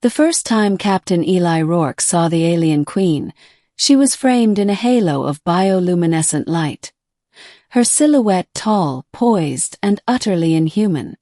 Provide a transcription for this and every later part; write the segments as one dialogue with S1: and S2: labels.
S1: The first time Captain Eli Rourke saw the alien queen, she was framed in a halo of bioluminescent light. Her silhouette tall, poised, and utterly inhuman.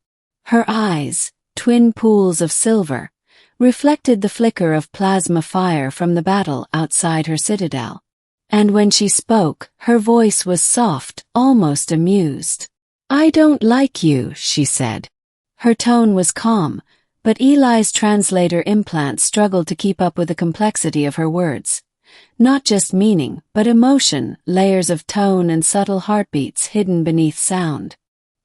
S1: Her eyes, twin pools of silver, reflected the flicker of plasma fire from the battle outside her citadel. And when she spoke, her voice was soft, almost amused. "I don't like you," she said. Her tone was calm, but Eli's translator implant struggled to keep up with the complexity of her words. Not just meaning, but emotion, layers of tone and subtle heartbeats hidden beneath sound.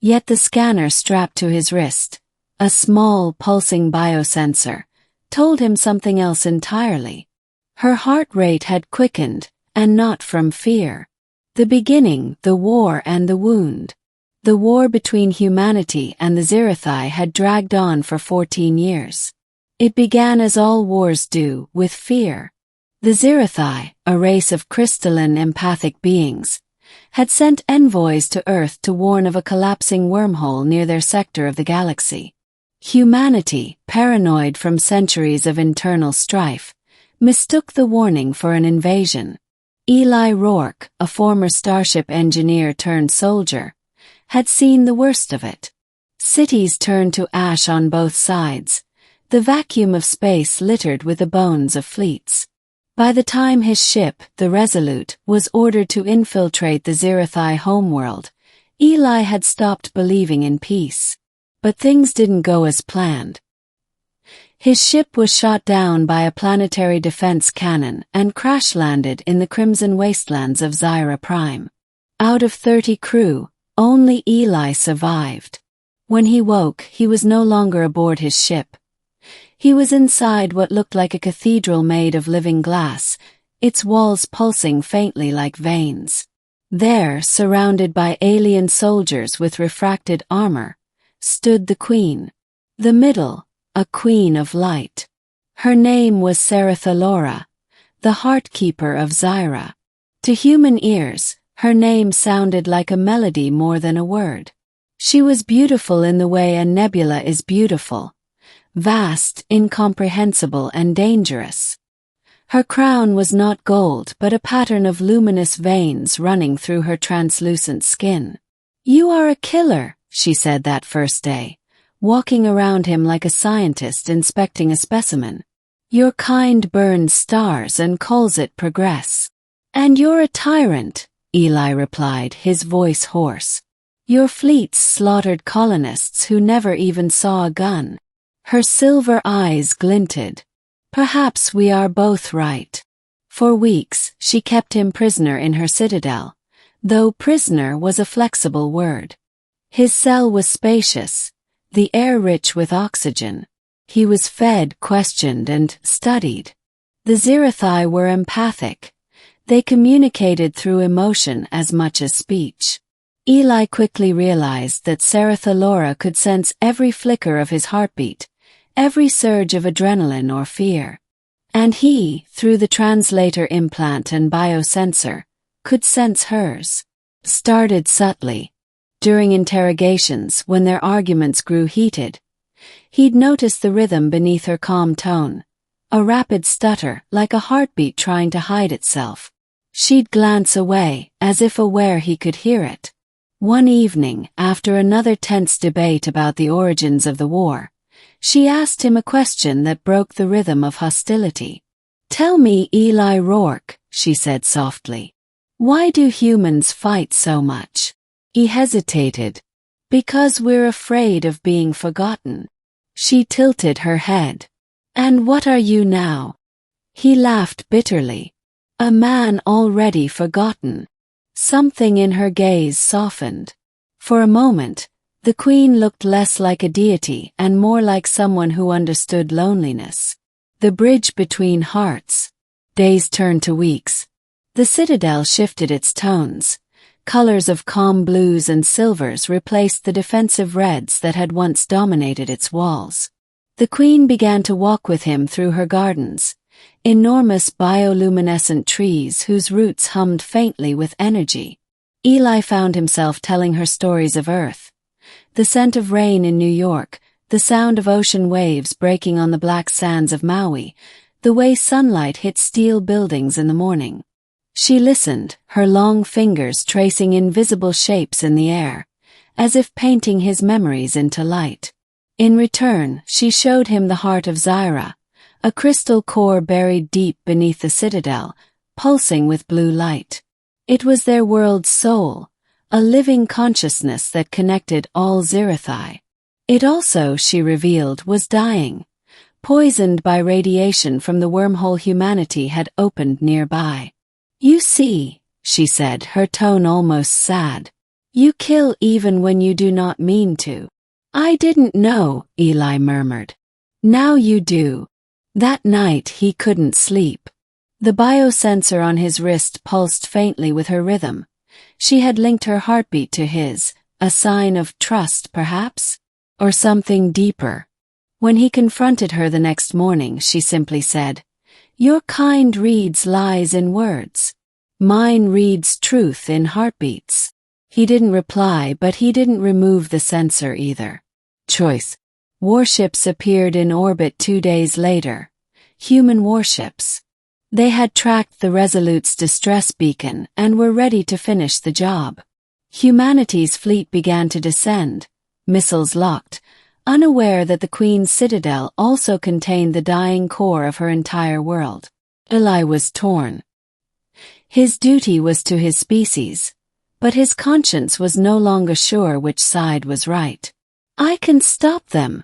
S1: Yet the scanner strapped to his wrist, a small, pulsing biosensor, told him something else entirely. Her heart rate had quickened, and not from fear. The beginning, the war and the wound. The war between humanity and the Zirathai had dragged on for 14 years. It began as all wars do, with fear. The Zirathai, a race of crystalline empathic beings, had sent envoys to Earth to warn of a collapsing wormhole near their sector of the galaxy. Humanity, paranoid from centuries of internal strife, mistook the warning for an invasion. Eli Rourke, a former Starship engineer turned soldier, had seen the worst of it. Cities turned to ash on both sides, the vacuum of space littered with the bones of fleets. By the time his ship, the Resolute, was ordered to infiltrate the Zirathai homeworld, Eli had stopped believing in peace. But things didn't go as planned. His ship was shot down by a planetary defense cannon and crash-landed in the crimson wastelands of Zyra Prime. Out of 30 crew, only Eli survived. When he woke, he was no longer aboard his ship. He was inside what looked like a cathedral made of living glass, its walls pulsing faintly like veins. There, surrounded by alien soldiers with refracted armor, stood the queen. The middle, a queen of light. Her name was Sarathalora, the heartkeeper of Zyra. To human ears, her name sounded like a melody more than a word. She was beautiful in the way a nebula is beautiful. Vast, incomprehensible, and dangerous. Her crown was not gold but a pattern of luminous veins running through her translucent skin. "You are a killer," she said that first day, walking around him like a scientist inspecting a specimen. "Your kind burns stars and calls it progress." "And you're a tyrant," Eli replied, his voice hoarse. "Your fleets slaughtered colonists who never even saw a gun." Her silver eyes glinted. "Perhaps we are both right." For weeks, she kept him prisoner in her citadel, though prisoner was a flexible word. His cell was spacious, the air rich with oxygen. He was fed, questioned, and studied. The Zirathai were empathic. They communicated through emotion as much as speech. Eli quickly realized that Sarathalora could sense every flicker of his heartbeat, every surge of adrenaline or fear. And he, through the translator implant and biosensor, could sense hers. Started subtly. During interrogations, when their arguments grew heated, he'd notice the rhythm beneath her calm tone, a rapid stutter like a heartbeat trying to hide itself. She'd glance away, as if aware he could hear it. One evening, after another tense debate about the origins of the war, she asked him a question that broke the rhythm of hostility. "Tell me, Eli Rourke," she said softly, "why do humans fight so much?" He hesitated. "Because we're afraid of being forgotten." She tilted her head. "And what are you now?" He laughed bitterly. "A man already forgotten." Something in her gaze softened. For a moment, the queen looked less like a deity and more like someone who understood loneliness. The bridge between hearts. Days turned to weeks. The citadel shifted its tones. Colors of calm blues and silvers replaced the defensive reds that had once dominated its walls. The queen began to walk with him through her gardens, enormous bioluminescent trees whose roots hummed faintly with energy. Eli found himself telling her stories of Earth. The scent of rain in New York, the sound of ocean waves breaking on the black sands of Maui, the way sunlight hit steel buildings in the morning. She listened, her long fingers tracing invisible shapes in the air, as if painting his memories into light. In return, she showed him the heart of Zyra, a crystal core buried deep beneath the citadel, pulsing with blue light. It was their world's soul, a living consciousness that connected all Zirathai. It also, she revealed, was dying, poisoned by radiation from the wormhole humanity had opened nearby. "You see," she said, her tone almost sad. "You kill even when you do not mean to." "I didn't know," Eli murmured. "Now you do." That night he couldn't sleep. The biosensor on his wrist pulsed faintly with her rhythm. She had linked her heartbeat to his, a sign of trust, perhaps? Or something deeper. When he confronted her the next morning, she simply said, "Your kind reads lies in words. Mine reads truth in heartbeats." He didn't reply, but he didn't remove the sensor either. Choice. Warships appeared in orbit 2 days later. Human warships. They had tracked the Resolute's distress beacon and were ready to finish the job. Humanity's fleet began to descend, missiles locked, unaware that the Queen's citadel also contained the dying core of her entire world. Eli was torn. His duty was to his species, but his conscience was no longer sure which side was right. "I can stop them,"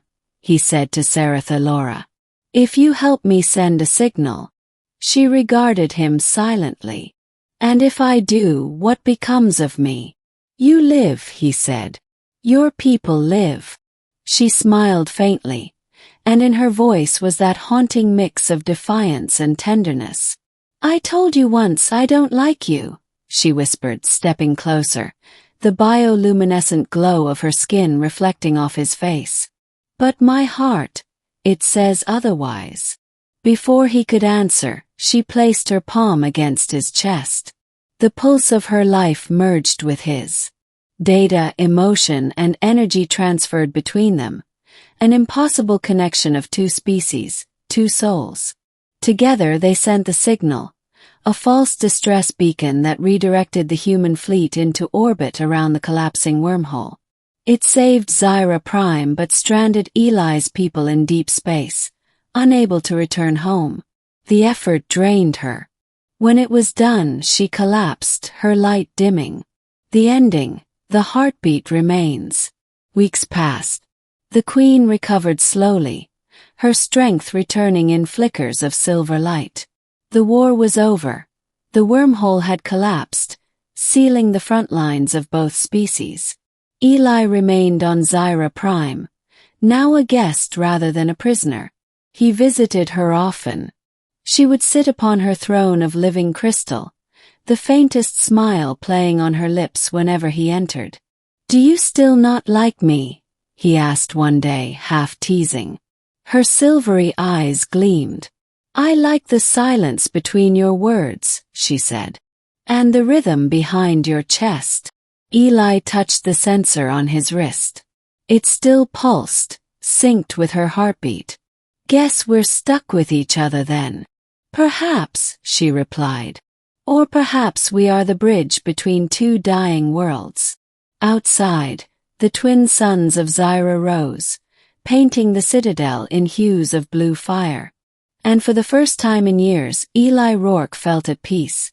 S1: he said to Saratha Laura. "If you help me send a signal." She regarded him silently. "And if I do, what becomes of me?" "You live," he said. "Your people live." She smiled faintly, and in her voice was that haunting mix of defiance and tenderness. "I told you once I don't like you," she whispered, stepping closer, the bioluminescent glow of her skin reflecting off his face. "But my heart, it says otherwise." Before he could answer, she placed her palm against his chest. The pulse of her life merged with his. Data, emotion, and energy transferred between them, an impossible connection of two species, two souls. Together they sent the signal, a false distress beacon that redirected the human fleet into orbit around the collapsing wormhole. It saved Zyra Prime but stranded Eli's people in deep space, unable to return home. The effort drained her. When it was done, she collapsed, her light dimming. The ending, the heartbeat remains. Weeks passed. The Queen recovered slowly, her strength returning in flickers of silver light. The war was over. The wormhole had collapsed, sealing the front lines of both species. Eli remained on Zyra Prime, now a guest rather than a prisoner. He visited her often. She would sit upon her throne of living crystal, the faintest smile playing on her lips whenever he entered. "Do you still not like me?" he asked one day, half teasing. Her silvery eyes gleamed. "I like the silence between your words," she said. "And the rhythm behind your chest." Eli touched the sensor on his wrist. It still pulsed, synced with her heartbeat. "Guess we're stuck with each other then." "Perhaps," she replied. "Or perhaps we are the bridge between two dying worlds." Outside, the twin suns of Zyra rose, painting the citadel in hues of blue fire. And for the first time in years, Eli Rourke felt at peace,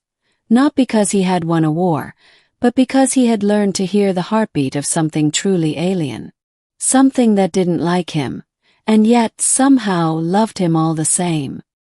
S1: not because he had won a war, but because he had learned to hear the heartbeat of something truly alien. Something that didn't like him, and yet somehow loved him all the same.